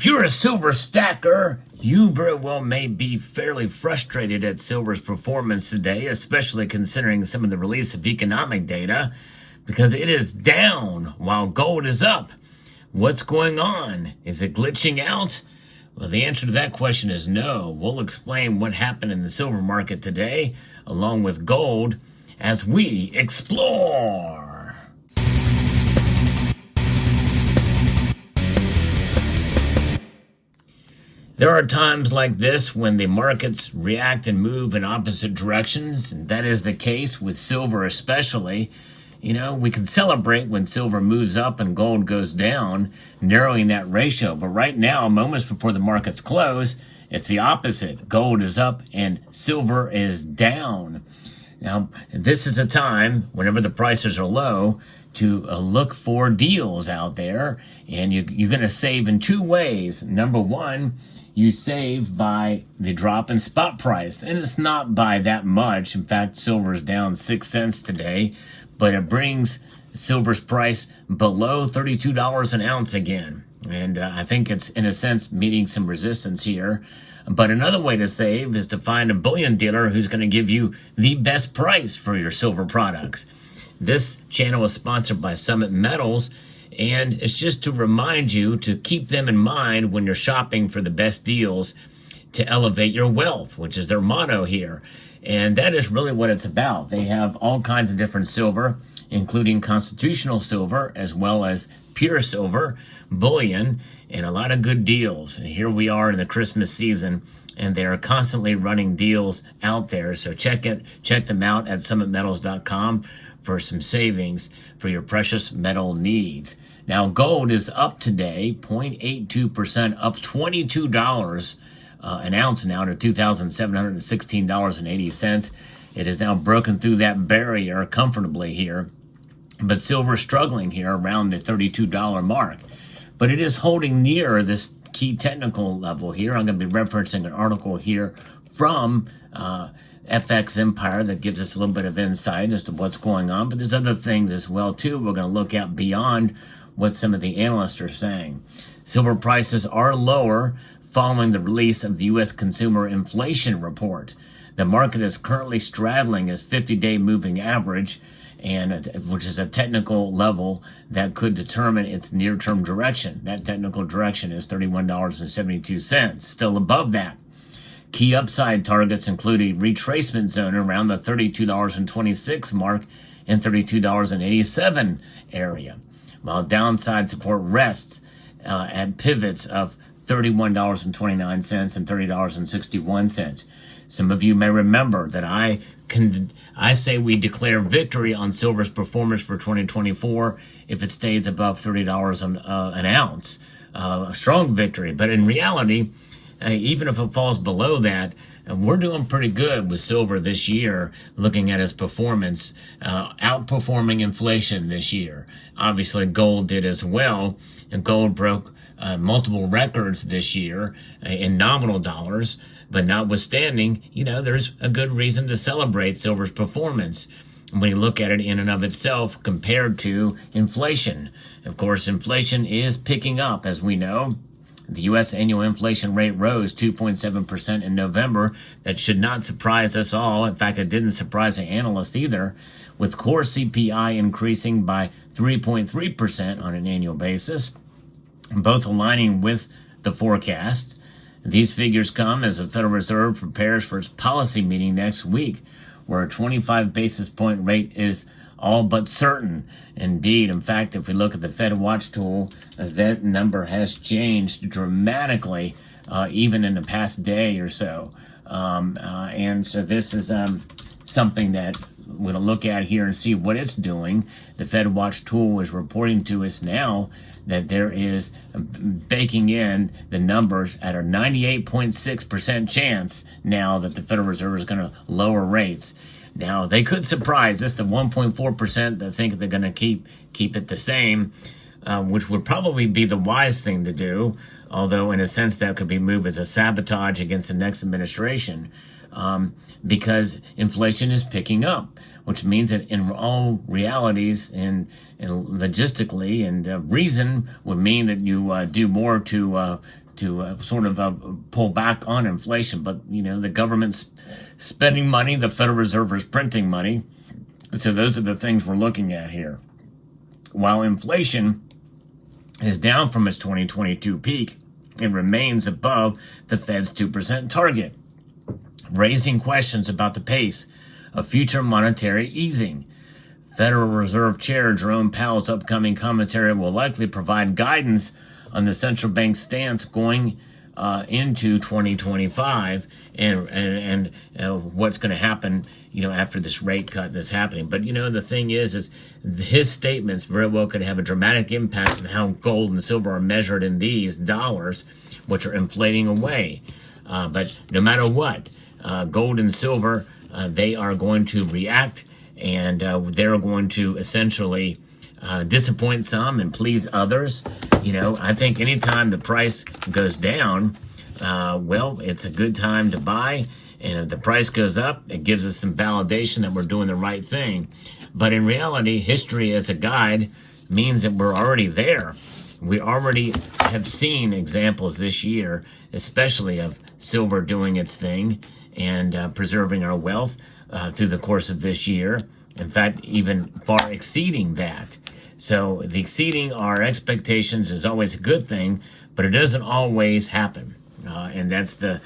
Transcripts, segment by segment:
If you're a silver stacker, you very well may be fairly frustrated at silver's performance today, especially considering some of the release of economic data, because it is down while gold is up. What's going on? Is it glitching out? Well, the answer to that question is no. We'll explain what happened in the silver market today, along with gold, as we explore. There are times like this when the markets react and move in opposite directions, and that is the case with silver especially. You know, we can celebrate when silver moves up and gold goes down, narrowing that ratio. But right now, moments before the markets close, it's the opposite. Gold is up and silver is down. Now, this is a time, whenever the prices are low, to look for deals out there. And you're going to save in two ways. Number one, you save by the drop in spot price. And it's not by that much. In fact, silver is down 6 cents today. But it brings silver's price below $32 an ounce again. And I think it's, in a sense, meeting some resistance here. But another way to save is to find a bullion dealer who's going to give you the best price for your silver products. This channel is sponsored by Summit Metals, and it's just to remind you to keep them in mind when you're shopping for the best deals to elevate your wealth, which is their motto here. And that is really what it's about. They have all kinds of different silver, including constitutional silver, as well as pure silver, bullion, and a lot of good deals. And here we are in the Christmas season, and they are constantly running deals out there. So check them out at summitmetals.com for some savings for your precious metal needs. Now, gold is up today, 0.82%, up $22 an ounce now to $2,716.80. It has now broken through that barrier comfortably here. But silver struggling here around the $32 mark. But it is holding near this key technical level here. I'm going to be referencing an article here from FX Empire that gives us a little bit of insight as to what's going on. But there's other things as well, too. We're going to look at beyond what some of the analysts are saying. Silver prices are lower following the release of the U.S. Consumer Inflation Report. The market is currently straddling its 50-day moving average, and which is a technical level that could determine its near-term direction. That technical direction is $31.72, still above that. Key upside targets include a retracement zone around the $32.26 mark and $32.87 area, while downside support rests at pivots of $31.29 and $30.61. Some of you may remember that I say we declare victory on silver's performance for 2024 if it stays above $30 an ounce. A strong victory. But in reality, even if it falls below that, we're doing pretty good with silver this year, looking at its performance, outperforming inflation this year. Obviously, gold did as well, and gold broke multiple records this year in nominal dollars. But notwithstanding, you know, there's a good reason to celebrate silver's performance when you look at it in and of itself compared to inflation. Of course, inflation is picking up, as we know. The U.S. annual inflation rate rose 2.7% in November. That should not surprise us all. In fact, it didn't surprise the analysts either, with core CPI increasing by 3.3% on an annual basis, both aligning with the forecast. These figures come as the Federal Reserve prepares for its policy meeting next week, where a 25 basis point rate is all but certain. Indeed, in fact, if we look at the Fed Watch tool, that number has changed dramatically, even in the past day or so. And so this is something that we're going to look at here and see what it's doing. The Fed Watch tool is reporting to us now that there is baking in the numbers at a 98.6% chance now that the Federal Reserve is going to lower rates. Now, they could surprise us, the 1.4% that think they're going to keep it the same, which would probably be the wise thing to do, although in a sense that could be moved as a sabotage against the next administration. Because inflation is picking up, which means that in all realities and logistically and reason would mean that you do more to sort of pull back on inflation. But, the government's spending money, the Federal Reserve is printing money. So those are the things we're looking at here. While inflation is down from its 2022 peak, it remains above the Fed's 2% target, raising questions about the pace of future monetary easing. Federal Reserve Chair Jerome Powell's upcoming commentary will likely provide guidance on the central bank's stance going into 2025 and what's going to happen, after this rate cut that's happening. But, the thing is his statements very well could have a dramatic impact on how gold and silver are measured in these dollars, which are inflating away. But no matter what, gold and silver, they are going to react, and they're going to essentially disappoint some and please others. I think anytime the price goes down, it's a good time to buy. And if the price goes up, it gives us some validation that we're doing the right thing. But in reality, history as a guide means that we're already there. We already have seen examples this year, especially of silver doing its thing and preserving our wealth through the course of this year. In fact, even far exceeding that. So the exceeding our expectations is always a good thing, but it doesn't always happen. And that's the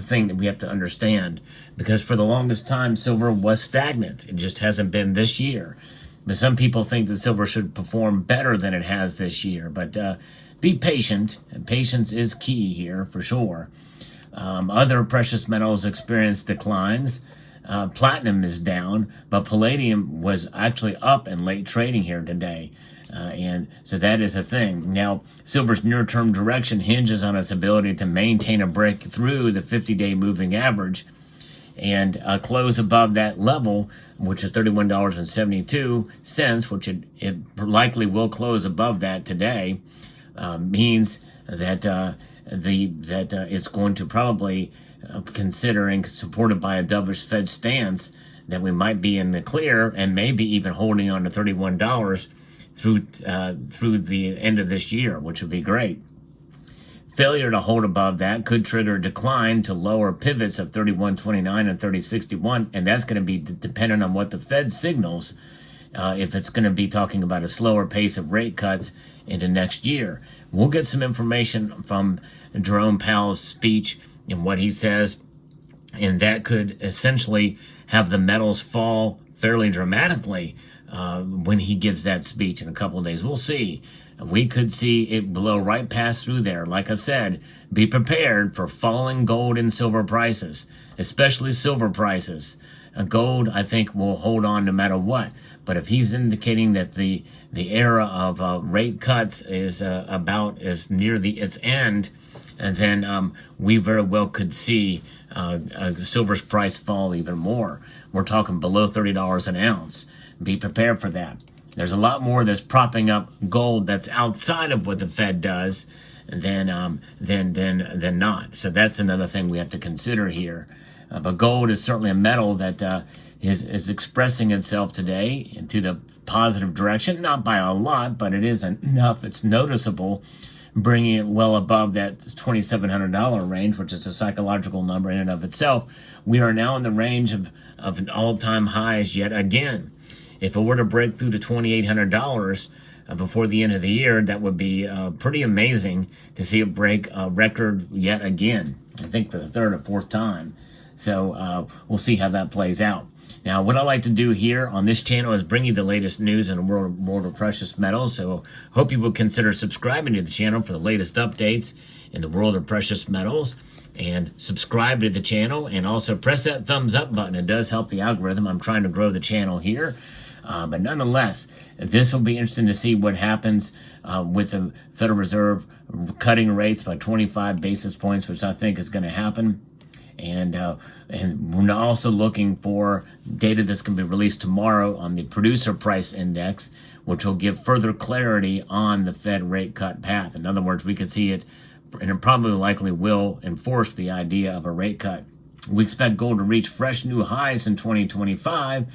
thing that we have to understand, because for the longest time, silver was stagnant. It just hasn't been this year. But some people think that silver should perform better than it has this year. But be patient. Patience is key here for sure. Other precious metals experience declines. Platinum is down, but palladium was actually up in late trading here today. And so that is a thing. Now, silver's near-term direction hinges on its ability to maintain a break through the 50-day moving average and close above that level, which is $31.72, which it likely will close above that today, means that it's going to probably considering, supported by a dovish Fed stance, that we might be in the clear and maybe even holding on to $31 through the end of this year, which would be great. Failure to hold above that could trigger a decline to lower pivots of 31.29 and 30.61, and that's going to be dependent on what the Fed signals, if it's going to be talking about a slower pace of rate cuts into next year. We'll get some information from Jerome Powell's speech and what he says, and that could essentially have the metals fall fairly dramatically when he gives that speech in a couple of days. We'll see. We could see it blow right past through there. Like I said, be prepared for falling gold and silver prices, especially silver prices. Gold, I think, will hold on no matter what. But if he's indicating that the era of rate cuts is as near its end, and then we very well could see silver's price fall even more. We're talking below $30 an ounce. Be prepared for that. There's a lot more that's propping up gold that's outside of what the Fed does than not. So that's another thing we have to consider here. But gold is certainly a metal that is expressing itself today into the positive direction, not by a lot, but it is enough. It's noticeable, bringing it well above that $2,700 range, which is a psychological number in and of itself. We are now in the range of an all-time highs yet again. If it were to break through to $2,800 before the end of the year, that would be pretty amazing to see it break a record yet again, I think for the third or fourth time. So we'll see how that plays out. Now, what I like to do here on this channel is bring you the latest news in the world of precious metals. So hope you will consider subscribing to the channel for the latest updates in the world of precious metals. And subscribe to the channel and also press that thumbs up button. It does help the algorithm. I'm trying to grow the channel here. But nonetheless, this will be interesting to see what happens with the Federal Reserve cutting rates by 25 basis points, which I think is going to happen. And we're also looking for data that's going to be released tomorrow on the producer price index, which will give further clarity on the Fed rate cut path. In other words, we could see it, and it probably likely will enforce the idea of a rate cut. We expect gold to reach fresh new highs in 2025.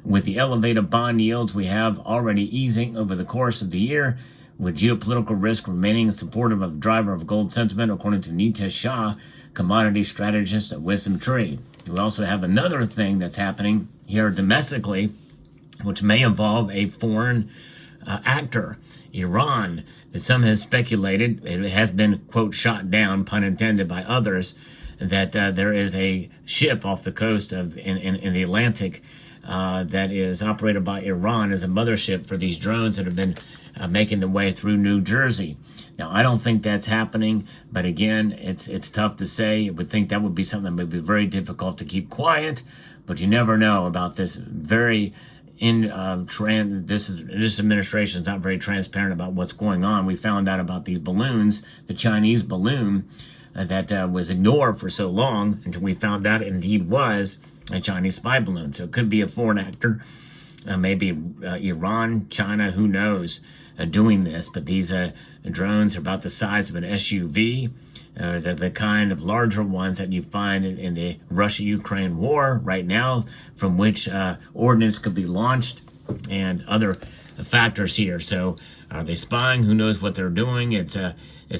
With the elevated bond yields we have already easing over the course of the year, with geopolitical risk remaining supportive of driver of gold sentiment, according to Nitesh Shah, commodity strategist at Wisdom Tree. We also have another thing that's happening here domestically, which may involve a foreign actor, Iran, that some has speculated, it has been, quote, shot down, pun intended, by others, that there is a ship off the coast of in the Atlantic that is operated by Iran as a mothership for these drones that have been making their way through New Jersey. Now, I don't think that's happening, but again, it's tough to say. I would think that would be something that would be very difficult to keep quiet, but you never know about this very this administration is not very transparent about what's going on. We found out about these balloons, the Chinese balloon that was ignored for so long until we found out it indeed was a Chinese spy balloon. So it could be a foreign actor, maybe Iran, China, who knows, doing this. But these drones are about the size of an SUV. They're the kind of larger ones that you find in the Russia-Ukraine war right now, from which ordnance could be launched and other factors here. So are they spying? Who knows what they're doing? It's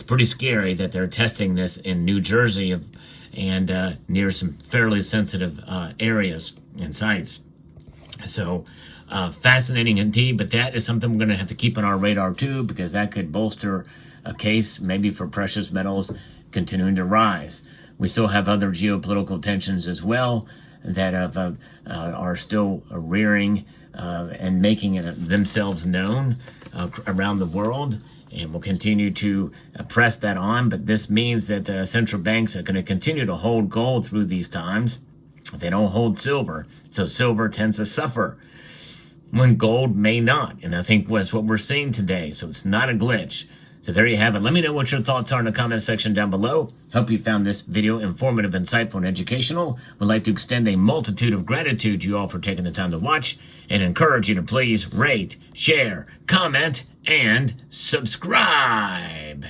pretty scary that they're testing this in New Jersey and near some fairly sensitive areas and sites. So fascinating indeed, but that is something we're going to have to keep on our radar too, because that could bolster a case maybe for precious metals continuing to rise. We still have other geopolitical tensions as well that are still rearing and making themselves known around the world, and we'll continue to press that on. But this means that central banks are going to continue to hold gold through these times. They don't hold silver, so silver tends to suffer when gold may not, and I think that's what we're seeing today. So it's not a glitch. So there you have it. Let me know what your thoughts are in the comment section down below. Hope you found this video informative, insightful, and educational. Would like to extend a multitude of gratitude to you all for taking the time to watch, and encourage you to please rate, share, comment, and subscribe.